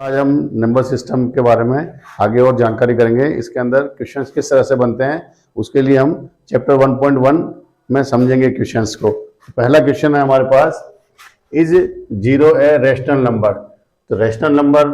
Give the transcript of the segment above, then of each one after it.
आज हम number system के बारे में आगे और जानकारी करेंगे। इसके अंदर क्वेश्चंस किस तरह से बनते हैं उसके लिए हम चैप्टर 1.1 में समझेंगे क्वेश्चंस को। पहला क्वेश्चन है हमारे पास, इज 0 ए रैशनल नंबर। तो रैशनल नंबर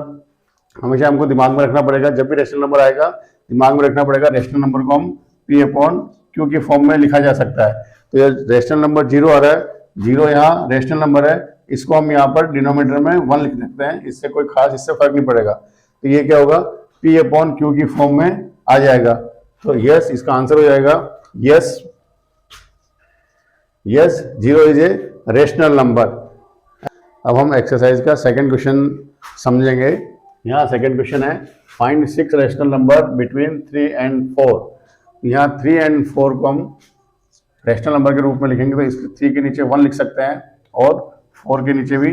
हमेशा हमको दिमाग में रखना पड़ेगा। जब भी रैशनल नंबर आएगा दिमाग में रखना पड़ेगा रैशनल नंबर को हम P अपॉन Q की फॉर्म में लिखा जा सकता है। तो ये रैशनल नंबर 0 आ रहा है, 0 यहाँ रैशनल नंबर है, इसको हम यहाँ पर डिनोमिनेटर में 1 लिख सकते हैं। इससे कोई खास इससे फर्क नहीं पड़ेगा। तो ये क्या होगा, P अपॉन Q की फॉर्म में आ जाएगा। तो यस, इसका आंसर हो जाएगा yes, 0 is a rational number. अब हम एक्सरसाइज का सेकंड क्वेश्चन समझेंगे। यहाँ सेकंड क्वेश्चन है, find 6 rational number between 3 and 4। यहाँ 3 एंड 4 को हम रैशनल नंबर के रूप में लिखेंगे। तो इसके 3 के नीचे 1 लिख सकते हैं और 4 के नीचे भी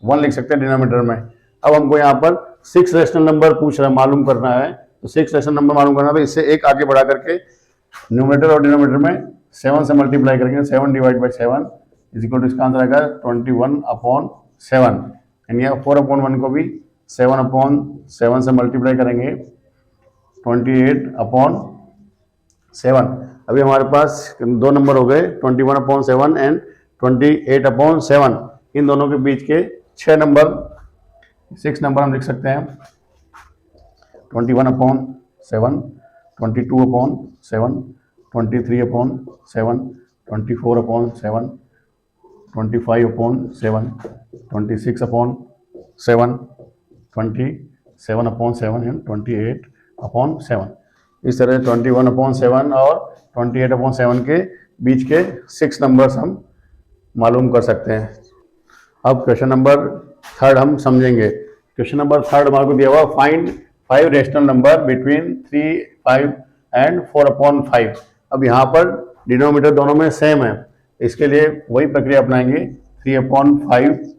1 लिख सकते हैं डिनोमिनेटर में। अब हमको यहाँ पर 6 रैशनल नंबर पूछ रहा है, मालूम करना है। तो 6 रैशनल नंबर मालूम करना है तो इससे एक आगे बढ़ा करके न्यूमरेटर और डिनोमिनेटर में 7 से मल्टीप्लाई करेंगे। 7 divide by 7 is equal to, इसका आंसर आएगा 21/7। एंड यहाँ 4/1 को भी 7/7 से मल्टीप्लाई करेंगे, 28/7। अभी हमारे पास 2 नंबर हो गए, 21/7 एंड 28/7। इन दोनों के बीच के 6 नंबर हम लिख सकते हैं। 21/7, 22/7, 23/7, 24/7, 25/7, 26/7, 27/7 एंड 28/7। इस तरह 21/7 और 28/7 के बीच के 6 नंबर्स हम मालूम कर सकते हैं। अब क्वेश्चन नंबर 3 हम समझेंगे। क्वेश्चन नंबर 3 हमारे को दिया हुआ, find 5 rational number between 3, 5 and 4/5। अब यहाँ पर डिनोमिनेटर दोनों में सेम है, इसके लिए वही प्रक्रिया अपनाएंगे, 3/5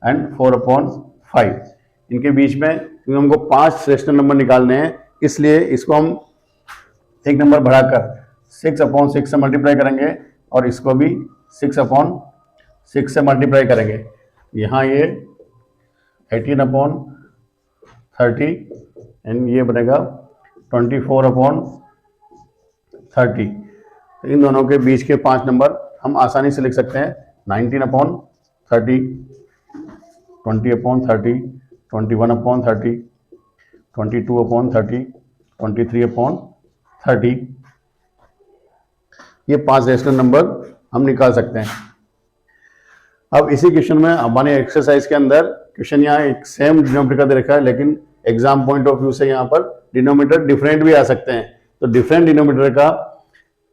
एंड 4/5। इनके बीच में क्योंकि हमको 5 रैशनल नंबर निकालने हैं, इसलिए इसको हम एक नंबर बढ़ाकर 6/6 से मल्टीप्लाई करेंगे और इसको भी 6/6 से मल्टीप्लाई करेंगे। यहाँ ये 18/30 एंड ये बनेगा 24/30। तो इन दोनों के बीच के 5 नंबर हम आसानी से लिख सकते हैं। 19/30, 20/30, 21/30, 22/30, 23/30। ये 5 रैशनल नंबर हम निकाल सकते हैं। अब इसी क्वेश्चन में हमारे एक्सरसाइज के अंदर क्वेश्चन यहाँ एक सेम डिनोमिनेटर का दे रखा है, लेकिन एग्जाम पॉइंट ऑफ व्यू से यहाँ पर डिनोमिनेटर डिफरेंट भी आ सकते हैं। तो डिफरेंट डिनोमिनेटर का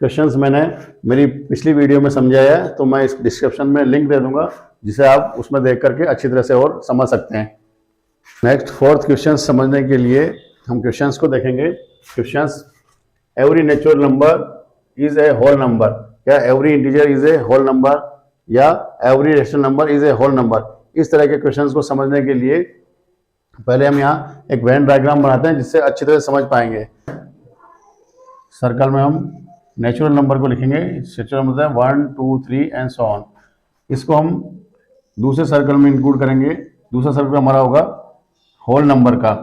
क्वेश्चंस मैंने मेरी पिछली वीडियो में समझाया है, तो मैं इस डिस्क्रिप्शन में लिंक दे दूंगा, जिसे आप उसमें देख करके अच्छी तरह से और समझ सकते हैं। नेक्स्ट 4th क्वेश्चन समझने के लिए हम क्वेश्चंस को देखेंगे। Questions, every natural number is a whole number, या every integer is a whole number, या every rational number is a whole number. इस तरह के क्वेश्चंस को समझने के लिए पहले हम यहाँ एक वेन डायग्राम बनाते हैं, जिससे अच्छी तरह से समझ पाएंगे। सर्कल में हम नेचुरल नंबर को लिखेंगे। नेचुरल मतलब 1, 2, 3 एंड सो ऑन। इसको हम दूसरे सर्कल में इंक्लूड करेंगे। दूसरा सर्कल हमारा होगा होल नंबर का।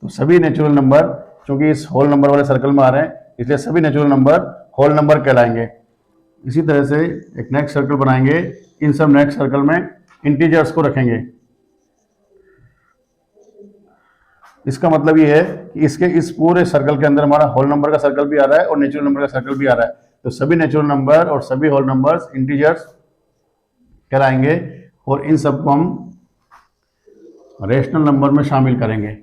तो सभी नेचुरल नंबर, चूंकि इस होल नंबर वाले सर्कल में आ रहे हैं, इसलिए सभी नेचुरल नंबर होल नंबर कहलाएंगे। इसी तरह से एक नेक्स्ट सर्कल बनाएंगे। इन सब नेक्स्ट सर्कल में इंटीजर्स को रखेंगे। इसका मतलब ये है कि इसके इस पूरे सर्कल के अंदर हमारा होल नंबर का सर्कल भी आ रहा है और नेचुरल नंबर का सर्कल भी आ रहा है। तो सभी नेचुरल नंबर और सभी होल नंबर्स इंटीजर्स कहलाएंगे, और इन सबको हम रैशनल नंबर में शामिल करेंगे।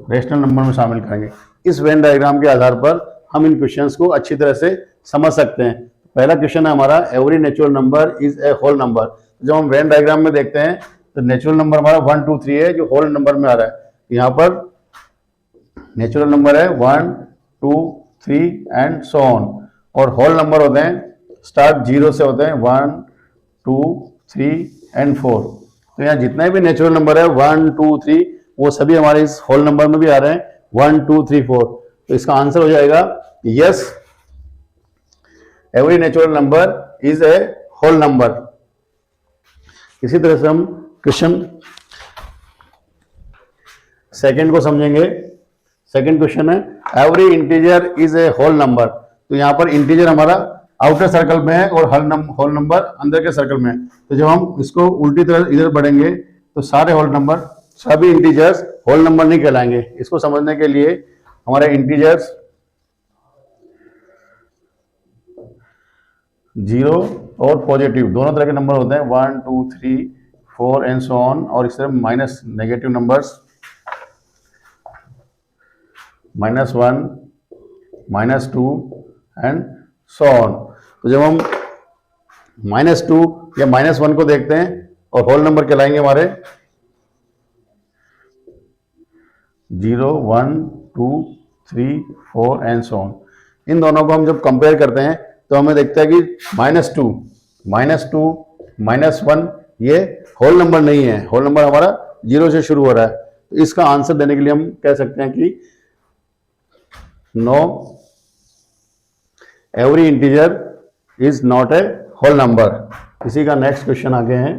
रैशनल नंबर में शामिल करेंगे। इस वेन डायग्राम के आधार पर हम इन क्वेश्चंस को अच्छी तरह से समझ सकते हैं। पहला क्वेश्चन है हमारा, every natural number is a whole number. जब हम वेन डायग्राम में देखते हैं तो नेचुरल नंबर हमारा 1, 2, 3 है, जो होल नंबर में आ रहा है। यहाँ पर नेचुरल नंबर है 1, 2, 3 एंड सो ऑन, और होल नंबर होते हैं स्टार्ट 0 से होते हैं, 1, 2, 3 एंड 4। तो यहाँ जितने भी नेचुरल नंबर है 1, 2, 3, वो सभी हमारे इस होल नंबर में भी आ रहे हैं, 1, 2, 3, 4। तो इसका आंसर हो जाएगा yes, every natural number is a whole number. इसी तरह से हम क्वेश्चन सेकंड को समझेंगे। सेकंड क्वेश्चन है every integer is a whole number. तो यहाँ पर इंटीजर हमारा आउटर सर्कल में है और होल नंबर अंदर के सर्कल में है। तो जब हम इसको उल्टी तरह इधर बढ़ेंगे तो सारे होल नंबर, सभी इंटीजर्स होल नंबर नहीं कहलाएंगे। इसको समझने के लिए हमारे इंटीजर्स 0 और पॉजिटिव दोनों तरह के नंबर होते हैं, 1 2 3 4 एंड सो ऑन, और इस तरह minus negative numbers -1 -2 and so on. तो जब हम -2 या -1 को देखते हैं और होल नंबर कहलाएंगे हमारे 0 1 2 3 4 एंड सो ऑन। इन दोनों को हम जब कंपेयर करते हैं तो हमें देखता है कि -2 -1 ये होल नंबर नहीं है, होल नंबर हमारा 0 से शुरू हो रहा है। तो इसका आंसर देने के लिए हम कह सकते हैं कि no, every integer is not a whole number. इसी का नेक्स्ट क्वेश्चन आगे है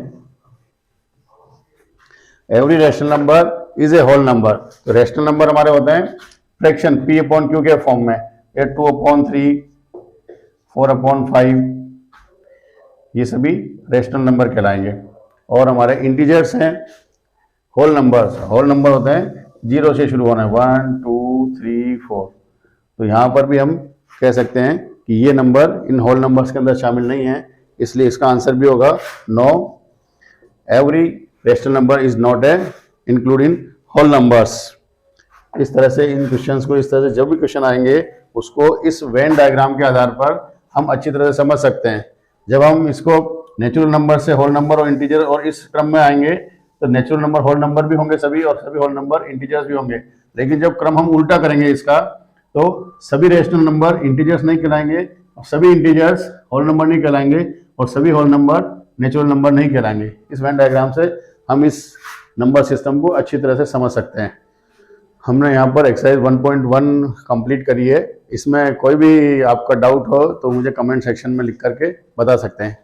every rational number is a whole number. तो रेशनल नंबर हमारे होते हैं फ्रैक्शन P/Q के फॉर्म में, ये 2/3 4/5, ये सभी रेशनल नंबर कहलाएंगे। और हमारे इंटीजर्स हैं होल नंबर्स, होल नंबर होते हैं 0 से शुरू होना है, 1 2 3 4। तो यहाँ पर भी हम कह सकते हैं कि ये नंबर इन होल नंबर्स के अंदर शामिल नहीं है, इसलिए इसका आंसर भी होगा no, every rational number is not a including whole numbers. इस तरह से इन क्वेश्चंस को, इस तरह से जब भी क्वेश्चन आएंगे उसको इस वेन डायग्राम के आधार पर हम अच्छी तरह से समझ सकते हैं। जब हम इसको नेचुरल नंबर से होल नंबर और इंटीजर और इस क्रम में आएंगे तो नेचुरल नंबर होल नंबर भी होंगे सभी, और सभी होल नंबर इंटीजर्स भी होंगे। लेकिन जब क्रम हम उल्टा करेंगे इसका, तो सभी रेशनल नंबर इंटीजर्स नहीं कहलाएंगे, सभी इंटीजर्स होल नंबर नहीं कहलाएंगे, और सभी होल नंबर नेचुरल नंबर नहीं कहलाएंगे। इस वेन डायग्राम से हम इस नंबर सिस्टम को अच्छी तरह से समझ सकते हैं। हमने यहाँ पर एक्सरसाइज 1.1 कंप्लीट करी है। इसमें कोई भी आपका डाउट हो तो मुझे कमेंट सेक्शन में लिख करके बता सकते हैं।